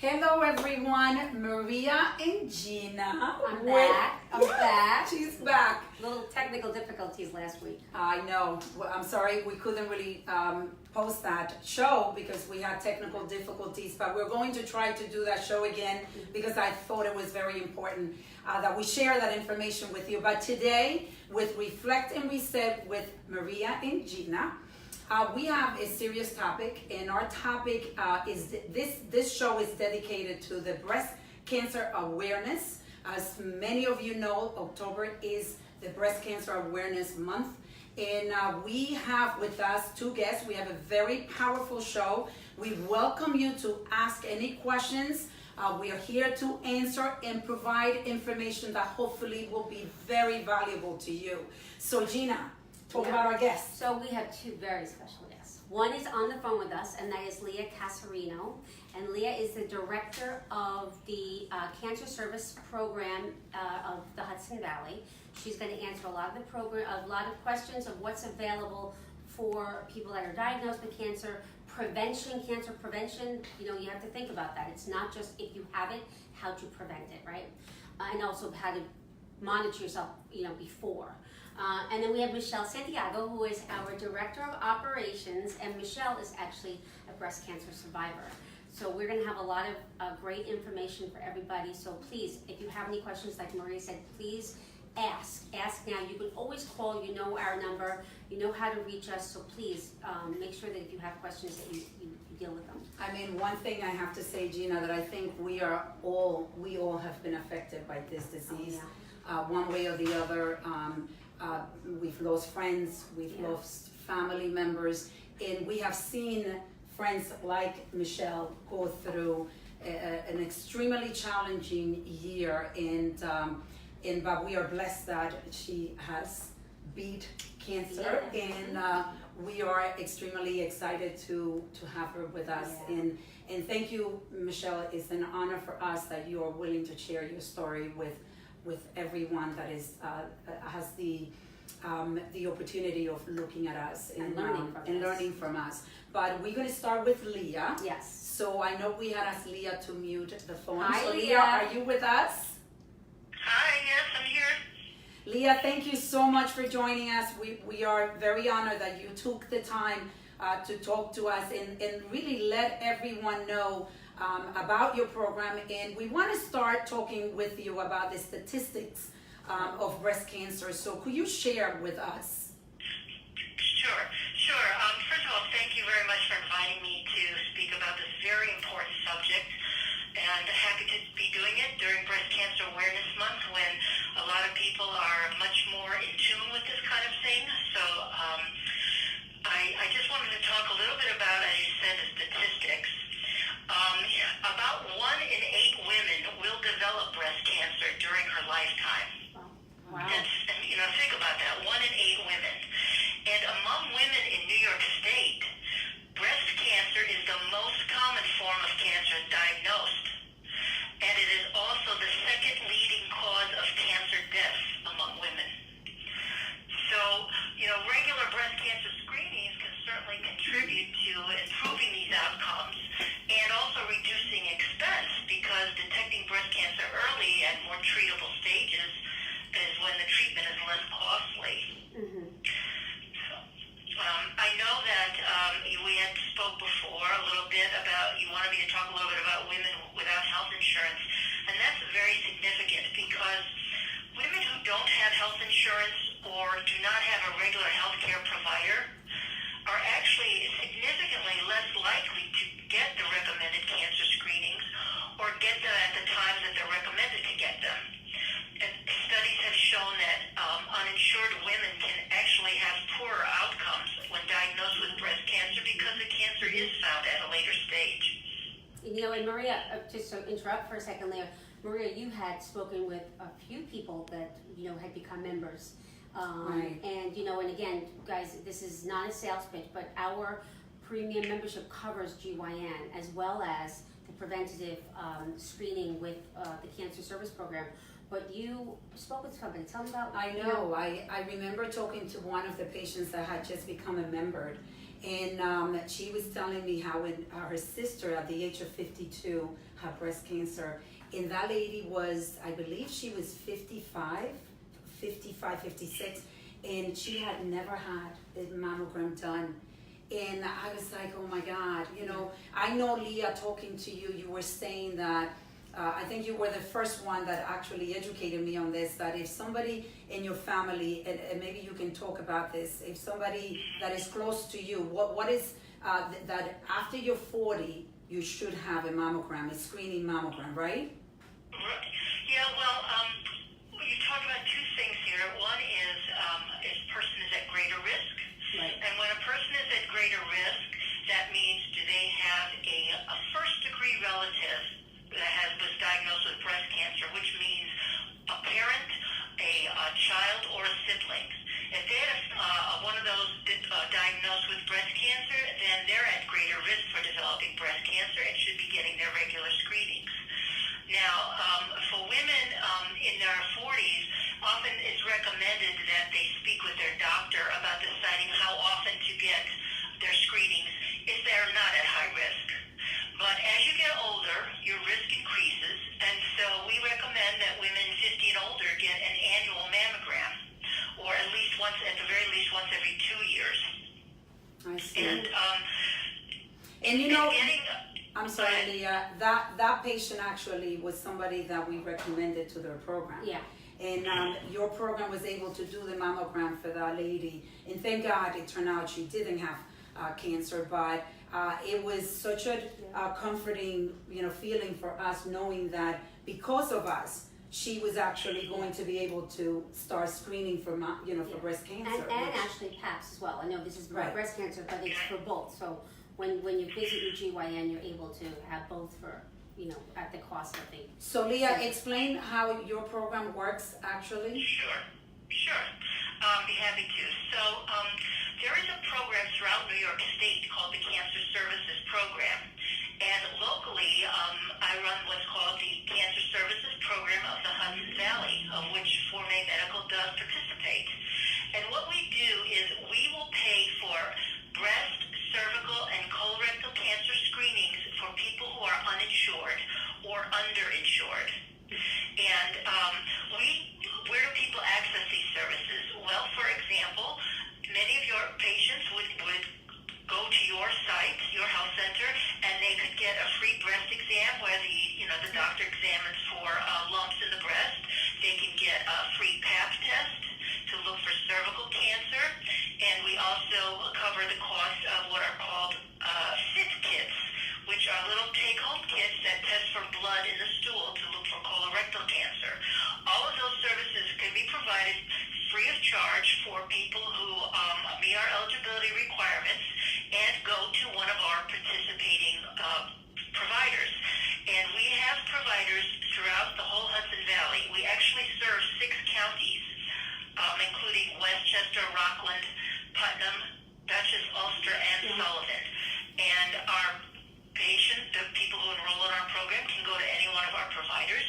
Hello everyone, Maria and Gina. I'm back. She's back. Little technical difficulties last week. I know. Well, I'm sorry we couldn't really post that show because we had technical difficulties, but we're going to try to do that show again because I thought it was very important that we share that information with you. But today, with Reflect and Reset with Maria and Gina, we have a serious topic, and our topic is this show is dedicated to the breast cancer awareness. As many of you know, October is the Breast Cancer Awareness Month, and we have with us two guests. We have a very powerful show. We welcome you to ask any questions. We are here to answer and provide information that hopefully will be very valuable to you. So Gina, talk about our guests. So we have two very special guests. One is on the phone with us, and that is Lea Cassarino. And Lea is the director of the Cancer Service Program of the Hudson Valley. She's going to answer a lot of questions of what's available for people that are diagnosed with cancer prevention. You know, you have to think about that. It's not just if you have it, how to prevent it, right? And also how to monitor yourself, you know, before. And then we have Michelle Santiago, who is our Director of Operations, and Michelle is actually a breast cancer survivor. So we're going to have a lot of great information for everybody. So please, if you have any questions, like Maria said, please ask. Ask now. You can always call. You know our number. You know how to reach us. So please make sure that if you have questions that you deal with them. I mean, one thing I have to say, Gina, that I think we all have been affected by this disease, one way or the other. We've lost friends, we've lost family members, and we have seen friends like Michelle go through an extremely challenging year, but we are blessed that she has beat cancer, and we are extremely excited to have her with us. And thank you, Michelle. It's an honor for us that you are willing to share your story with everyone that is has the opportunity of looking at us and learning from us. But we're going to start with Lea. Yes. So I know we had asked Lea to mute the phone. Hi, so Lea. Are you with us? Hi, yes, I'm here. Lea, thank you so much for joining us. We are very honored that you took the time to talk to us and really let everyone know about your program. And we want to start talking with you about the statistics of breast cancer. So could you share with us? Sure. First of all, thank you very much for inviting me to speak about this very important subject. And happy to be doing it during Breast Cancer Awareness Month when a lot of people are much more in tune with this kind of thing. So I just wanted to talk a little bit about, as you said, the statistics. About 1 in 8 women will develop breast cancer during her lifetime. Wow. Think about that, 1 in 8 women. And among women in New York State, breast cancer is the most common form of cancer diagnosed. And it is also the second leading cause of cancer deaths among women. So, regular breast cancer screenings can certainly contribute to improving these outcomes and also reducing expense, because detecting breast cancer early at more treatable stages is when the treatment is less costly. Mm-hmm. I know that we had spoke before a little bit about, you wanted me to talk a little bit about women without health insurance, and that's very significant because women who don't have health insurance or do not have a regular health care provider are actually significantly less likely to get the recommended cancer screenings or get them at the time that they're recommended to get them. And studies have shown that uninsured women can actually have poorer outcomes when diagnosed with breast cancer because the cancer is found at a later stage. And Maria, just to interrupt for a second, Lea, Maria, you had spoken with a few people that, had become members. Right. And, and again, guys, this is not a sales pitch, but our premium membership covers GYN as well as the preventative screening with the Cancer Service Program. But you spoke with somebody. Tell me about. I know. I remember talking to one of the patients that had just become a member, and she was telling me how when her sister at the age of 52 had breast cancer, and that lady was, I believe she was 55, 56, and she had never had a mammogram done. And I was like, oh my God, you know, I know, Leah, talking to you, you were saying that, I think you were the first one that actually educated me on this, that if somebody in your family, and maybe you can talk about this, if somebody that is close to you, what is, that after you're 40, you should have a mammogram, a screening mammogram, right? Right. Yeah, well, you talk about two things here. One is person is at greater risk. Right. And when a person is at greater risk, that means do they have a first-degree relative that was diagnosed with breast cancer, which means a parent, a child, or a sibling. If they have one of those diagnosed with breast cancer, then they're at greater risk for developing breast cancer and should be getting their regular screenings. Now, for women in their 40s, often it's recommended that they speak with their doctor about deciding how often to get their screenings if they're not at high risk. But as you get older, your risk increases, and so we recommend that women 50 and older get an annual mammogram, or at least once, at the very least once every 2 years. I see. And you know, getting, I'm sorry, Leah, that patient actually was somebody that we recommended to their program. Yeah. And your program was able to do the mammogram for that lady. And thank God it turned out she didn't have cancer, but it was such a comforting, you know, feeling for us knowing that because of us, she was actually going to be able to start screening for, for breast cancer. And actually PAPS as well. I know this is Right. breast cancer, but it's for both. So when you visit your GYN, you're able to have both for, at the cost of the. So Leah, explain how your program works actually. Sure. Be happy to. So there is a program throughout New York State called the Cancer Services Program. And locally, I run what's called the Cancer Services Program of the Hudson Valley, of which Forme Medical does participate. And what we do is we will pay for breast, cervical, and colorectal cancer screenings for people who are uninsured or underinsured. And where do people access these services? Well, for example, many of your patients would go to your site, your health center, and they could get a free breast exam where the doctor examines for lumps in the breast. They can get a free Pap test to look for cervical cancer, and we also cover the cost of what are called FIT kits, which are little take-home kits that test for blood in the stool to look for colorectal cancer. All of those services can be provided free of charge for people who meet our eligibility requirements and go to one of our participating providers. And we have providers throughout the whole Hudson Valley. We actually serve 6 counties, including Westchester, Rockland, Putnam, Dutchess, Ulster, and Sullivan. And our the people who enroll in our program can go to any one of our providers.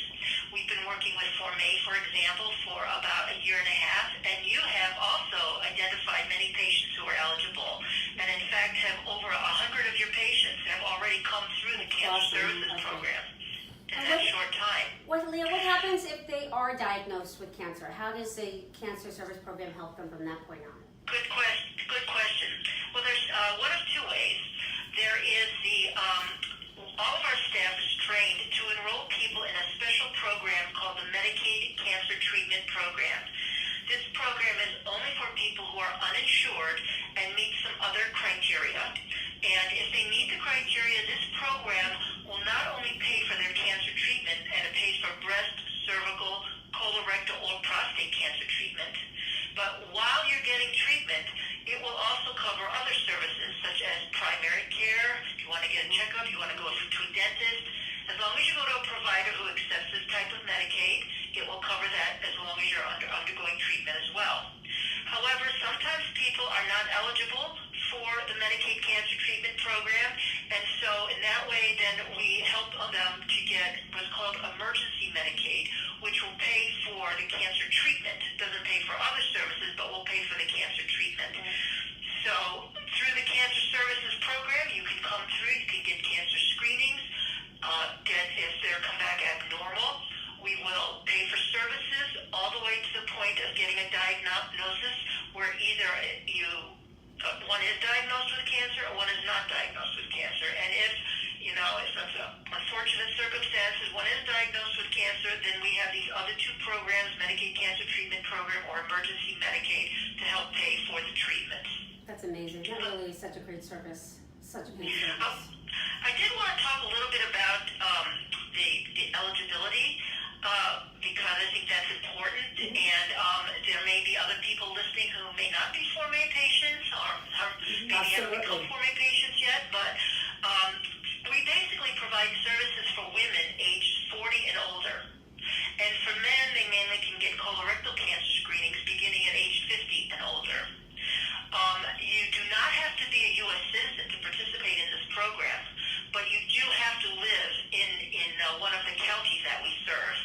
We've been working with Forme, for example, for about a year and a half, and you have also identified many patients who are eligible, and in fact have over 100 of your patients have already come through the Cancer Services Program in that short time. Leah, what happens if they are diagnosed with cancer? How does the Cancer Service Program help them from that point on? Good question. Well, there's one of 2 ways. There is all of our staff is trained to enroll people in a special program called the Medicaid Cancer Treatment Program. This program is only for people who are uninsured and meet some other criteria. And if they meet the criteria, this program will not only pay for their cancer treatment, and it pays for breast, cervical, colorectal, or prostate cancer treatment, but while you're getting treatment, it will also cover other services such as primary care. If you want to get a checkup, you want to go to a dentist. As long as you go to a provider who accepts this type of Medicaid, it will cover that as long as you're undergoing treatment as well. However, sometimes people are not eligible for the Medicaid Cancer Treatment Program, and so in that way, then we help them to get what's called emergency Medicaid, which will pay for the cancer treatment. It doesn't pay for other services, but will pay for the cancer treatment. So through the Cancer unfortunate circumstances, one is diagnosed with cancer, then we have these other two programs, Medicaid Cancer Treatment Program or Emergency Medicaid, to help pay for the treatment. That's amazing. That really is such a great service. Such a great service. I did want to talk a little bit about the eligibility because I think that's important, and there may be other people listening who may not be Form A patients or maybe haven't become Form A patients yet, but we basically provide services for women aged 40 and older. And for men, they mainly can get colorectal cancer screenings beginning at age 50 and older. You do not have to be a U.S. citizen to participate in this program, but you do have to live in one of the counties that we serve,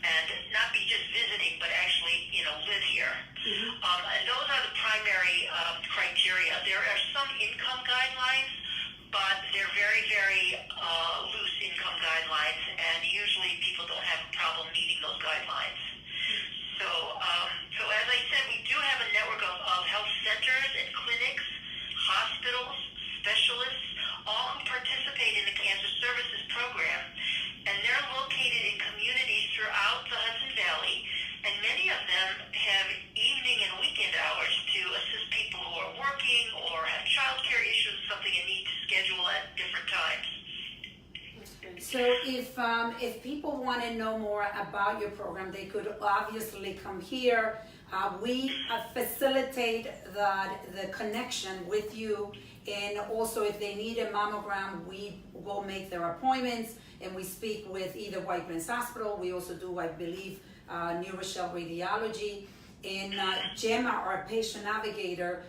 and not be just visiting, but actually, live here. And those are the primary criteria. There are some income guidelines, but they're very, very loose income guidelines, and usually people don't have a problem meeting those guidelines. So as I said, we do have a network of health centers and clinics, hospitals, specialists, all who participate in the Cancer Services Program, and they're located in communities throughout the Hudson Valley, and many of them have evening and weekend hours to assist people who are working or have child care issues, something you need to schedule at different times. So if people want to know more about your program, they could obviously come here. We facilitate the connection with you, and also if they need a mammogram, we will make their appointments, and we speak with either White Plains Hospital. We also do, I believe, New Rochelle Radiology, and Gemma, our patient navigator,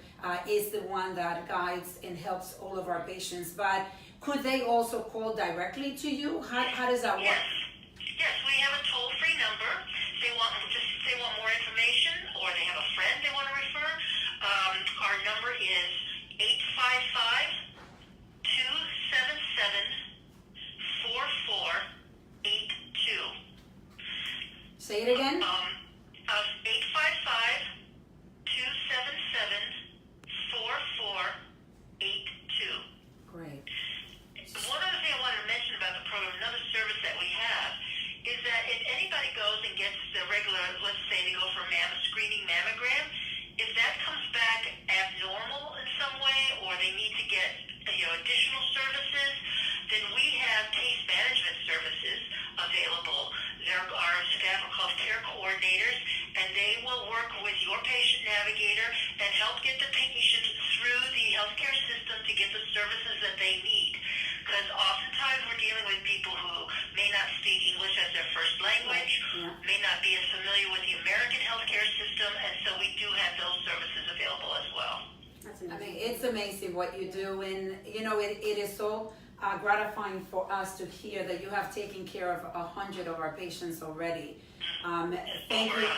is the one that guides and helps all of our patients. But could they also call directly to you? How does that work? Yes, we have a toll-free number. If they want more information, or they have a friend they want to refer, our number is 855-277-4482. Say it again. 855-277-4482. Great. One other thing I wanted to mention about the program, another service that we have, is that if anybody goes and gets the regular, let's say they go for a screening mammogram, if that comes back abnormal in some way, or they need to get additional services, then we have case management services available. There are staff are called care coordinators, and they will work with your patient navigator and help get the patient through the healthcare system to get the services that they need. Because oftentimes we're dealing with people who may not speak English as their first language, may not be as familiar with the American healthcare system, and so we do have those services available as well. That's amazing. I mean, it's amazing what you do, and it is so gratifying for us to hear that you have taken care of 100 of our patients already. Thank you.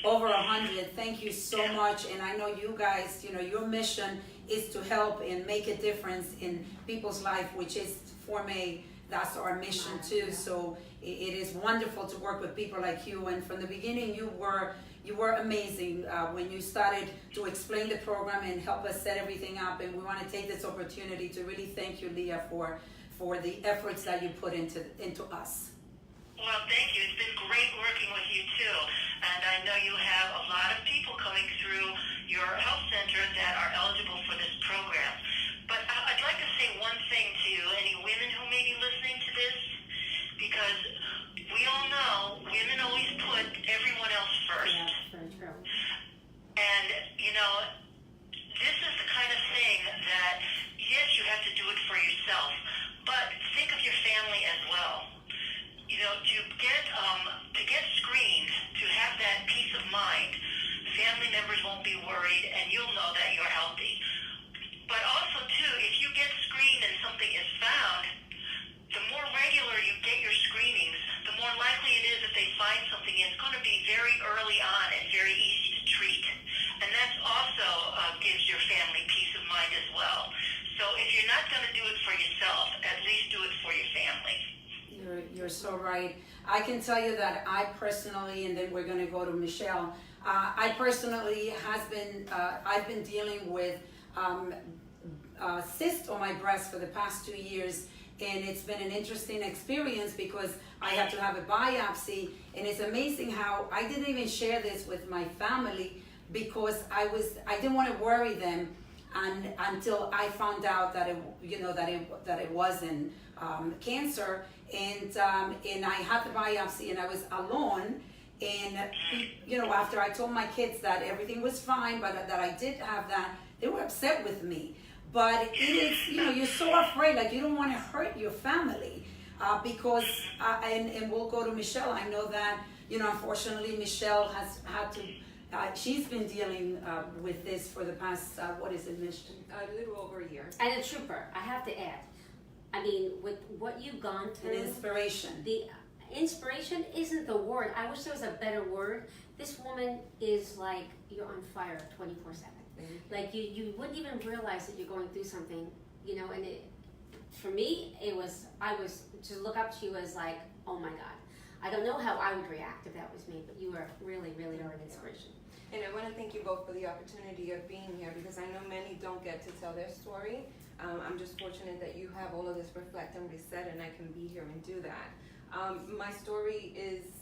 Over 100. Thank you so much. And I know you guys, your mission is to help and make a difference in people's life, which is Form A. That's our mission too. So it is wonderful to work with people like you. And from the beginning, you were amazing when you started to explain the program and help us set everything up. And we want to take this opportunity to really thank you, Lea, for the efforts that you put into us. Well, thank you. It's been great working with you too. And I know you have a lot of people coming through your health center that are eligible for this program. But I'd like to say one thing to any women who may be listening to this, because we all know women always put everyone else first. Yeah, very true. And, this is the kind of thing that, yes, you have to do it for yourself, but think of your family as well. To get screened, to have that peace of mind, family members won't be worried, and you'll know that you're healthy. But also, too, if you get screened and something is found, the more regular you get your screenings, the more likely it is that they find something, and it's going to be very early on and very easy to treat. And that also gives your family peace of mind as well. So if you're not going to do it for yourself, at least do it for your family. You're so right. I can tell you that I personally, and then we're going to go to Michelle. I personally I've been dealing with cyst on my breast for the past 2 years, and it's been an interesting experience because I had to have a biopsy, and it's amazing how I didn't even share this with my family because I didn't want to worry them, and until I found out that it wasn't cancer, and I had the biopsy and I was alone. And after I told my kids that everything was fine, but that I did have that, they were upset with me. But it is, you're so afraid, like you don't want to hurt your family, because and we'll go to Michelle. I know that unfortunately Michelle has had to. She's been dealing with this for the past what is it, Michelle? A little over a year. And a trooper, I have to add. I mean, with what you've gone through, An inspiration. The inspiration isn't the word. I wish there was a better word. This woman is like you're on fire 24/7. Like you wouldn't even realize that you're going through something, and for me, I was to look up to you as like, oh my God. I don't know how I would react if that was me, but you are really, really are an inspiration. And I want to thank you both for the opportunity of being here because I know many don't get to tell their story. I'm just fortunate that you have all of this reflect and reset, and I can be here and do that. My story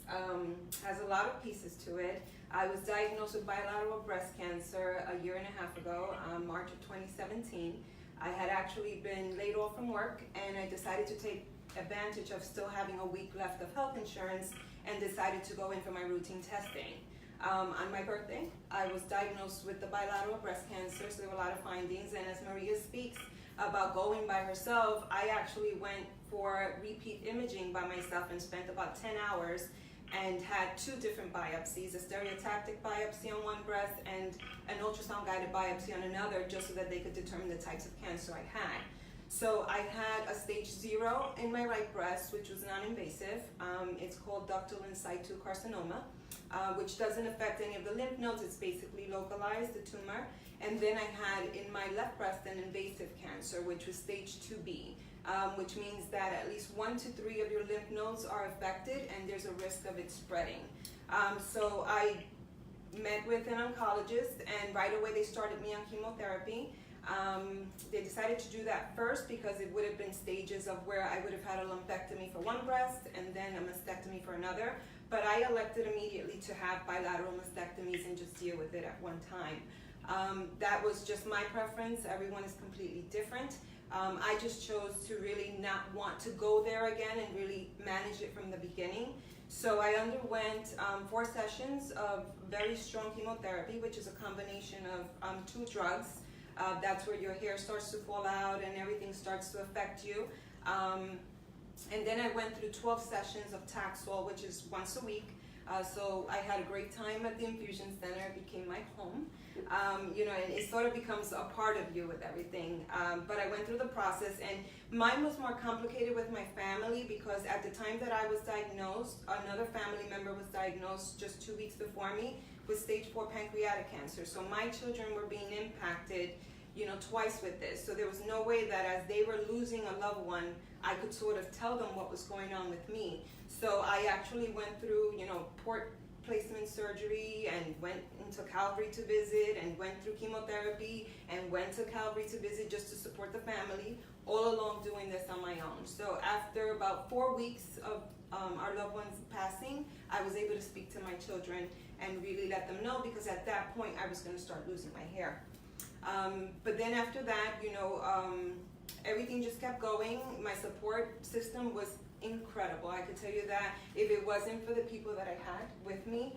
has a lot of pieces to it. I was diagnosed with bilateral breast cancer a year and a half ago, March of 2017. I had actually been laid off from work, and I decided to take advantage of still having a week left of health insurance and decided to go in for my routine testing. On my birthday, I was diagnosed with the bilateral breast cancer, so there were a lot of findings, and as Maria speaks about going by herself, I actually went for repeat imaging by myself and spent about 10 hours and had 2 different biopsies, a stereotactic biopsy on one breast and an ultrasound guided biopsy on another, just so that they could determine the types of cancer I had. So I had a stage 0 in my right breast, which was non-invasive. It's called ductal in situ carcinoma, which doesn't affect any of the lymph nodes. It's basically localized, the tumor. And then I had in my left breast an invasive cancer, which was stage 2B, which means that at least 1 to 3 of your lymph nodes are affected and there's a risk of it spreading. So I met with an oncologist, and right away they started me on chemotherapy. They decided to do that first because it would have been stages of where I would have had a lumpectomy for one breast and then a mastectomy for another. But I elected immediately to have bilateral mastectomies and just deal with it at one time. That was just my preference. Everyone is completely different. I just chose to really not want to go there again and really manage it from the beginning. So I underwent 4 sessions of very strong chemotherapy, which is a combination of 2 drugs. That's where your hair starts to fall out and everything starts to affect you. And then I went through 12 sessions of Taxol, which is once a week. So I had a great time at the infusion center. It became my home. And it sort of becomes a part of you with everything. But I went through the process, and mine was more complicated with my family because at the time that I was diagnosed, another family member was diagnosed just 2 weeks before me with stage 4 pancreatic cancer. So my children were being impacted, twice with this. So there was no way that as they were losing a loved one, I could sort of tell them what was going on with me. So I actually went through, port placement surgery and went into Calvary to visit and went through chemotherapy and went to Calvary to visit just to support the family, all along doing this on my own. So after about 4 weeks of our loved ones passing, I was able to speak to my children and really let them know, because at that point I was going to start losing my hair. But then after that, everything just kept going. My support system was incredible. I could tell you that if it wasn't for the people that I had with me,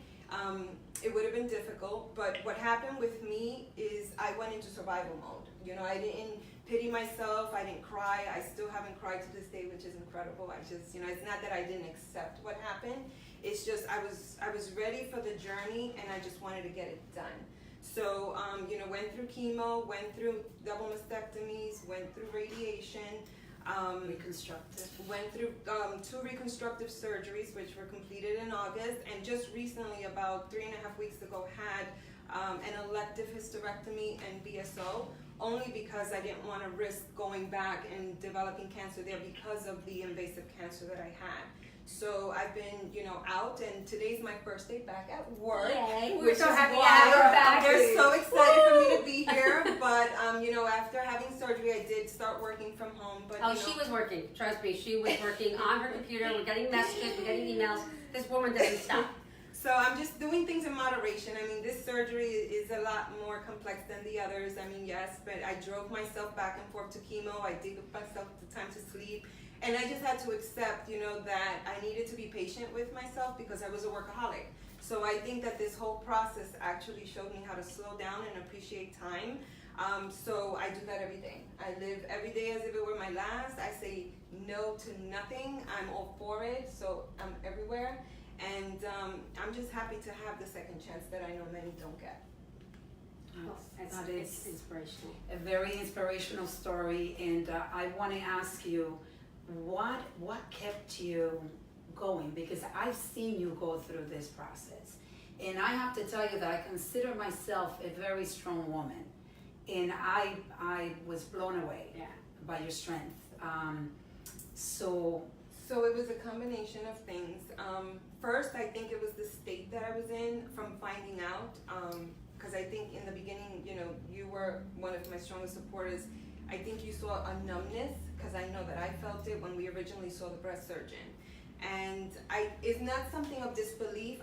it would have been difficult. But what happened with me is I went into survival mode. I didn't pity myself. I didn't cry. I still haven't cried to this day, which is incredible. It's not that I didn't accept what happened. It's just I was ready for the journey, and I just wanted to get it done. So, went through chemo, went through double mastectomies, went through radiation, Reconstructive. went through 2 reconstructive surgeries, which were completed in August, and just recently, about 3.5 weeks ago, had an elective hysterectomy and BSO, only because I didn't want to risk going back and developing cancer there because of the invasive cancer that I had. So I've been, out, and today's my first day back at work. Yay. We're which so is happy to why have you back. They're so excited for me to be here. But, after having surgery, I did start working from home. But, She was working. Trust me, she was working on her computer. We're getting messages, we're getting emails. This woman doesn't stop. So I'm just doing things in moderation. I mean, this surgery is a lot more complex than the others. I mean, yes, but I drove myself back and forth to chemo. I gave myself the time to sleep. And I just had to accept, that I needed to be patient with myself because I was a workaholic. So I think that this whole process actually showed me how to slow down and appreciate time. So I do that every day. I live every day as if it were my last. I say no to nothing. I'm all for it. So I'm everywhere. And I'm just happy to have the second chance that I know many don't get. It's inspirational. A very inspirational story, and I want to ask you, what kept you going? Because I've seen you go through this process, and I have to tell you that I consider myself a very strong woman, and I was blown away by your strength. So it was a combination of things. First, I think it was the state that I was in from finding out. Because I think in the beginning, you were one of my strongest supporters. I think you saw a numbness, because I know that I felt it when we originally saw the breast surgeon. And it's not something of disbelief.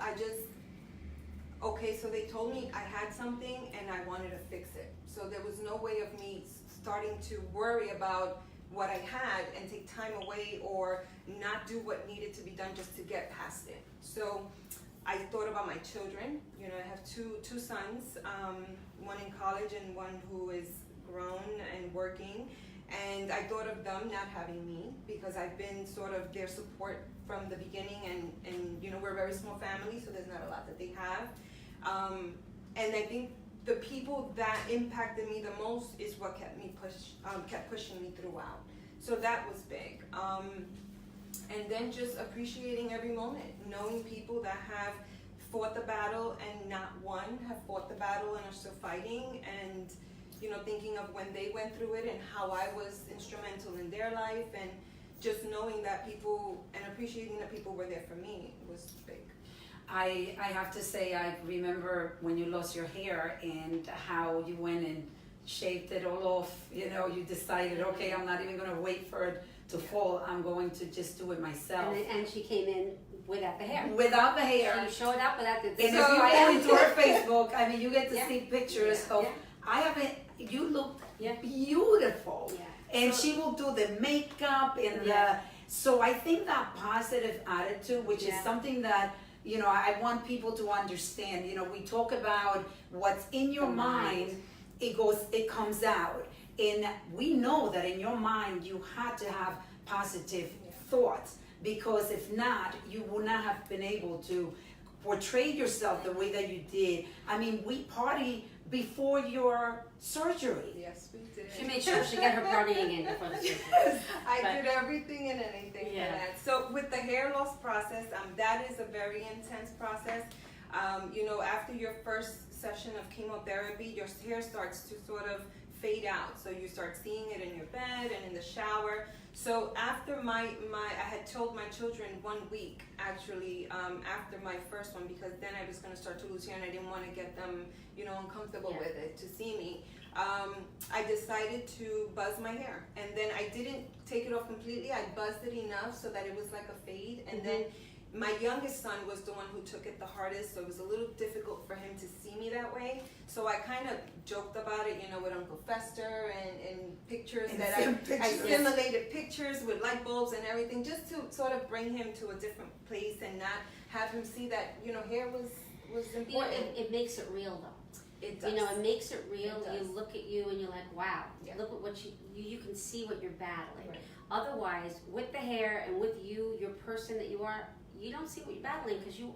So they told me I had something and I wanted to fix it. So there was no way of me starting to worry about what I had and take time away or not do what needed to be done just to get past it. So I thought about my children. I have two sons, one in college and one who is grown and working. And I thought of them not having me because I've been sort of their support from the beginning. And we're a very small family, so there's not a lot that they have. And I think the people that impacted me the most is what kept pushing me throughout. So that was big. And then just appreciating every moment, knowing people that have fought the battle and not won, have fought the battle and are still fighting, and thinking of when they went through it and how I was instrumental in their life, and just knowing that people and appreciating that people were there for me was big. I have to say, I remember when you lost your hair and how you went and shaved it all off. You decided, okay, I'm not even going to wait for it to fall. I'm going to just do it myself. And she came in without the hair. Without the hair. She showed up without the. And if you go into her Facebook, you get to see pictures of. You looked beautiful. Yeah. And she will do the makeup and so I think that positive attitude, which is something that, I want people to understand. We talk about what's in your mind, it comes out. And we know that in your mind, you had to have positive thoughts, because if not, you would not have been able to portray yourself the way that you did. I mean, we party before your surgery. Yes, we did. She made sure she got her partying in before the surgery. I did everything and anything for that. So with the hair loss process, that is a very intense process. After your first session of chemotherapy, your hair starts to sort of fade out. So you start seeing it in your bed and in the shower. So after I had told my children 1 week actually after my first one, because then I was going to start to lose hair and I didn't want to get them uncomfortable with it to see me. I decided to buzz my hair, and then I didn't take it off completely. I buzzed it enough so that it was like a fade, and then my youngest son was the one who took it the hardest, so it was a little difficult for him to see me that way. So I kind of joked about it, with Uncle Fester and pictures I simulated pictures with light bulbs and everything, just to sort of bring him to a different place and not have him see that, hair was important. It makes it real though. It does. It makes it real. It does. You look at you and you're like, wow, look at what you can see what you're battling. Right. Otherwise, with the hair and with your person that you are, you don't see what you're battling because you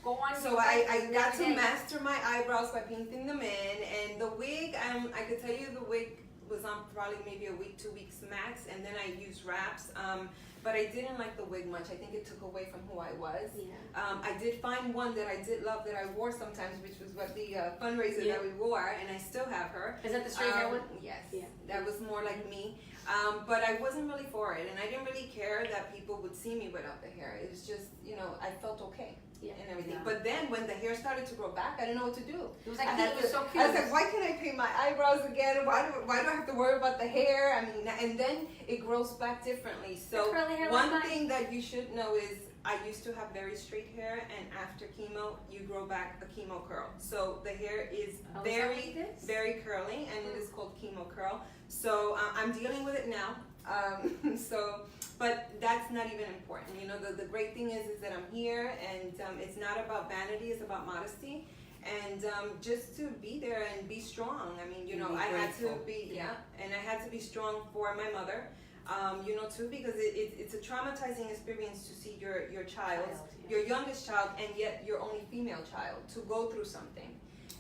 go on. So I got to master my eyebrows by painting them in, and the wig, I could tell you the wig was on probably maybe a week, 2 weeks max, and then I used wraps. But I didn't like the wig much. I think it took away from who I was. Yeah. I did find one that I did love that I wore sometimes, which was what the fundraiser that we wore, and I still have her. Is that the straight hair one? Yes. Yeah. That was more like me. But I wasn't really for it, and I didn't really care that people would see me without the hair. It was just, I felt okay. Yeah. And everything. Yeah. But then when the hair started to grow back, I didn't know what to do. It was like, I was so cute. was like, why can't I paint my eyebrows again? Why do I have to worry about the hair? I mean, and then it grows back differently. So curly hair one like mine. thing that you should know is I used to have very straight hair, and after chemo, you grow back a chemo curl. So the hair is very curly, and it is called chemo curl. So I'm dealing with it now. But that's not even important. The great thing is that I'm here, and it's not about vanity, it's about modesty. And just to be there and be strong. I mean, I had to be, and I had to be strong for my mother. Too, because it's a traumatizing experience to see your child, your youngest child, and yet your only female child to go through something.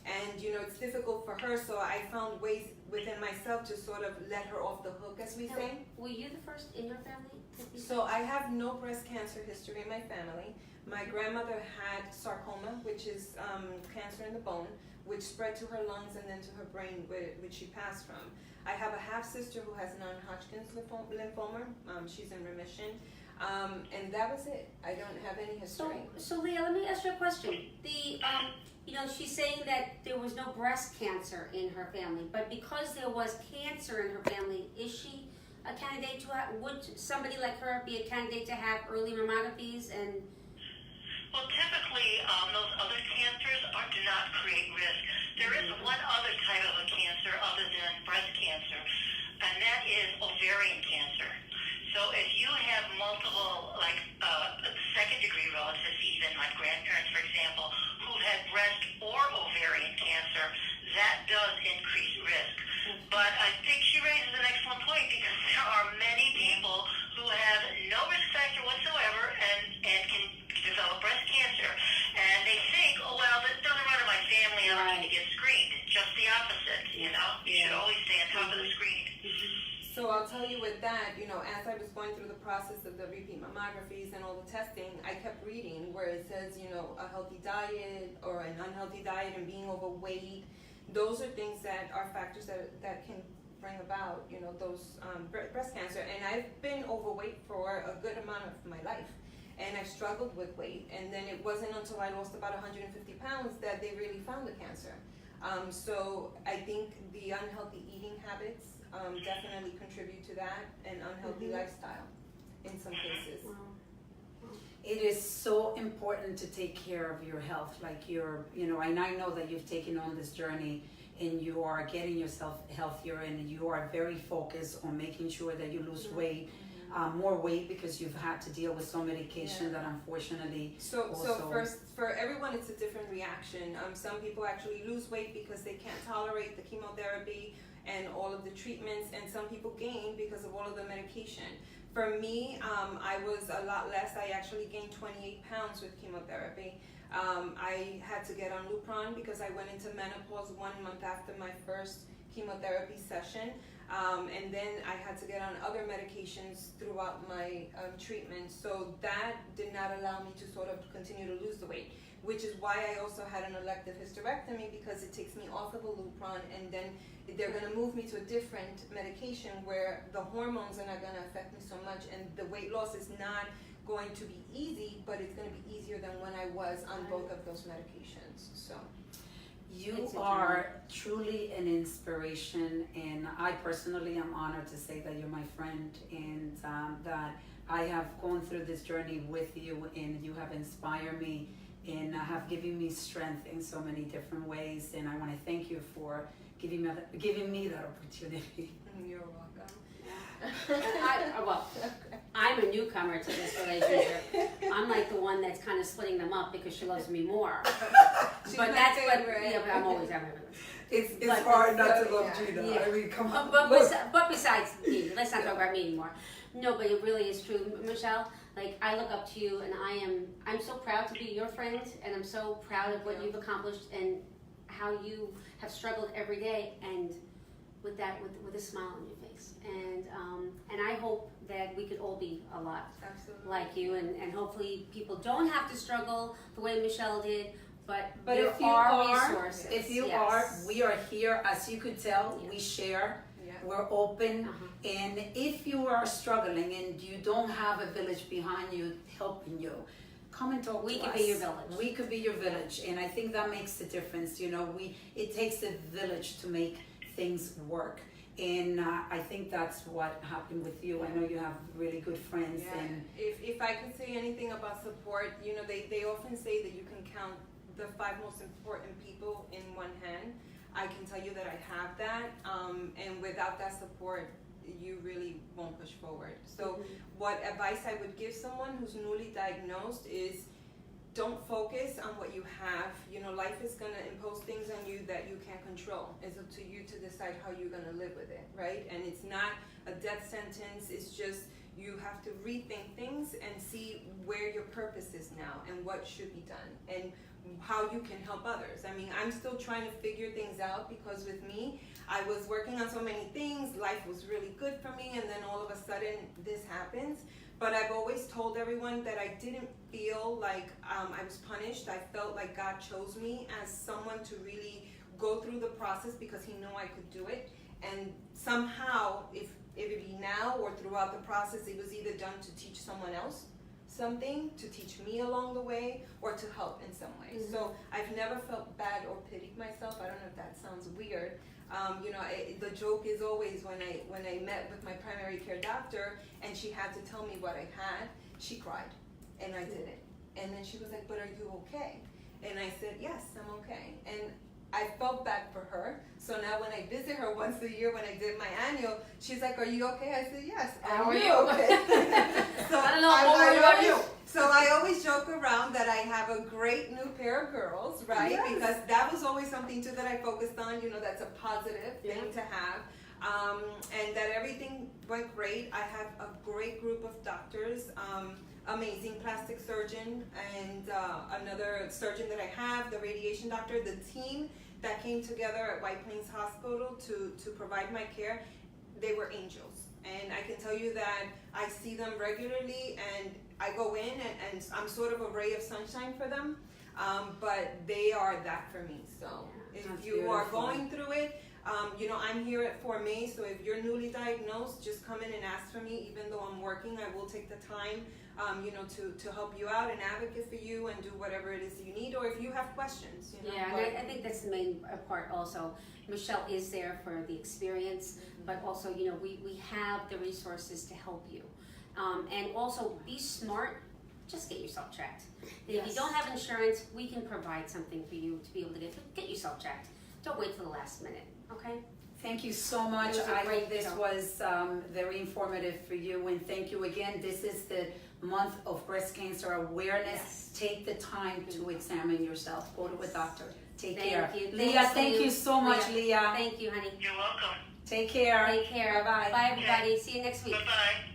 And it's difficult for her, so I found ways within myself to sort of let her off the hook, as we say. Were you the first in your family? So I have no breast cancer history in my family. My grandmother had sarcoma, which is cancer in the bone, which spread to her lungs and then to her brain, which she passed from. I have a half-sister who has non-Hodgkin's lymphoma. She's in remission. And that was it. I don't have any history. So Lea, let me ask you a question. She's saying that there was no breast cancer in her family, but because there was cancer in her family, is she a candidate to have, would somebody like her be a candidate to have early mammographies and? Well, typically, those other cancers do not create risk. There is one other type of a cancer other than breast cancer, and that is ovarian cancer. So if you have multiple, second-degree relatives, even like grandparents, for example, who've had breast or ovarian cancer, that does increase risk. But I think she raises an excellent point, because there are many people who have no risk factor whatsoever and can develop breast cancer. And they think, oh, well, that doesn't run in my family, I don't need to get screened. It's just the opposite, You should always stay on top of the screening. So I'll tell you with that, as I was going through the process of the repeat mammographies and all the testing, I kept reading where it says, a healthy diet or an unhealthy diet and being overweight. Those are things that are factors that can bring about, those breast cancer. And I've been overweight for a good amount of my life. And I struggled with weight. And then it wasn't until I lost about 150 pounds that they really found the cancer. So I think the unhealthy eating habits definitely contribute to that, and unhealthy lifestyle in some cases. It is so important to take care of your health, and I know that you've taken on this journey and you are getting yourself healthier, and you are very focused on making sure that you lose weight, more weight, because you've had to deal with so medication that unfortunately. So first, for everyone, it's a different reaction. Some people actually lose weight because they can't tolerate the chemotherapy and all of the treatments, and some people gain because of all of the medication. For me, I was a lot less. I actually gained 28 pounds with chemotherapy. I had to get on Lupron because I went into menopause 1 month after my first chemotherapy session. And then I had to get on other medications throughout my treatment. So that did not allow me to sort of continue to lose the weight, which is why I also had an elective hysterectomy, because it takes me off of a Lupron, and then they're going to move me to a different medication where the hormones are not going to affect me so much, and the weight loss is not going to be easy, but it's going to be easier than when I was on both of those medications. So you are truly an inspiration, and I personally am honored to say that you're my friend, and that I have gone through this journey with you, and you have inspired me and have given me strength in so many different ways, and I want to thank you for giving me that opportunity. You're welcome. I'm a newcomer to this relationship. I'm like the one that's kind of splitting them up because she loves me more. But I'm always having her. It's hard not to love Gina. I mean, come on. But besides me, let's not talk about me anymore. No, but it really is true, Michelle. Like, I look up to you, and I'm so proud to be your friend, and I'm so proud of what you've accomplished and how you have struggled every day, and with that, with a smile on your face. And I hope that we could all be a lot like you, and hopefully people don't have to struggle the way Michelle did. But there if you are resources. If you are, we are here. As you could tell, we share. we're open, and if you are struggling and you don't have a village behind you helping you, come and talk to us. We could be your village. We could be your village, and I think that makes the difference. You know, it takes a village to make things work, and I think that's what happened with you. I know you have really good friends, and if I could say anything about support, you know, they often say that you can count the 5 most important people in one hand. I can tell you that I have that, and without that support, you really won't push forward. So what advice I would give someone who's newly diagnosed is, don't focus on what you have. You know, life is gonna impose things on you that you can't control. It's up to you to decide how you're gonna live with it, right? And it's not a death sentence, it's just you have to rethink things and see where your purpose is now and what should be done and how you can help others. I mean, I'm still trying to figure things out, because with me, I was working on so many things, life was really good for me, and then all of a sudden this happens. But I've always told everyone that I didn't feel like I was punished. I felt like God chose me as someone to really go through the process because He knew I could do it. And somehow, if it be now or throughout the process, it was either done to teach someone else something, to teach me along the way, or to help in some way. So I've never felt bad or pitied myself. I don't know if that sounds weird. You know, the joke is always when I met with my primary care doctor and she had to tell me what I had, she cried, and I didn't. And then she was like, "But are you okay?" And I said, "Yes, I'm okay." And I felt bad for her. So now when I visit her once a year, when I did my annual, she's like, "Are you okay?" I said, "Yes." How are you? Okay. So I don't know, how are you? So I always joke around that I have a great new pair of girls, right? Yes. Because that was always something too that I focused on. You know, that's a positive thing to have. And that everything went great. I have a great group of doctors, amazing plastic surgeon, and another surgeon that I have, the radiation doctor, the team that came together at White Plains Hospital to provide my care. They were angels. And I can tell you that I see them regularly, and I go in and I'm sort of a ray of sunshine for them, but they are that for me. So if you are going through it, you know, I'm here at Fort May, so if you're newly diagnosed, just come in and ask for me. Even though I'm working, I will take the time, you know, to help you out and advocate for you and do whatever it is you need, or if you have questions, you know. Yeah, and I think that's the main part also. Michelle is there for the experience, but also, you know, we have the resources to help you. And also, be smart, just get yourself checked. If you don't have insurance, we can provide something for you to be able to get yourself checked. Don't wait till the last minute, okay? thank you so much. It was a I great hope this show. was very informative for you, and thank you again. This is the month of breast cancer awareness. Yes. Take the time to examine yourself. Go to a doctor. Take Thank care. you. Lea, Thanks, thank you so much, Lea. Thank you, honey. You're welcome. Take care. Take care. Bye-bye. Bye, everybody. See you next week. Bye-bye.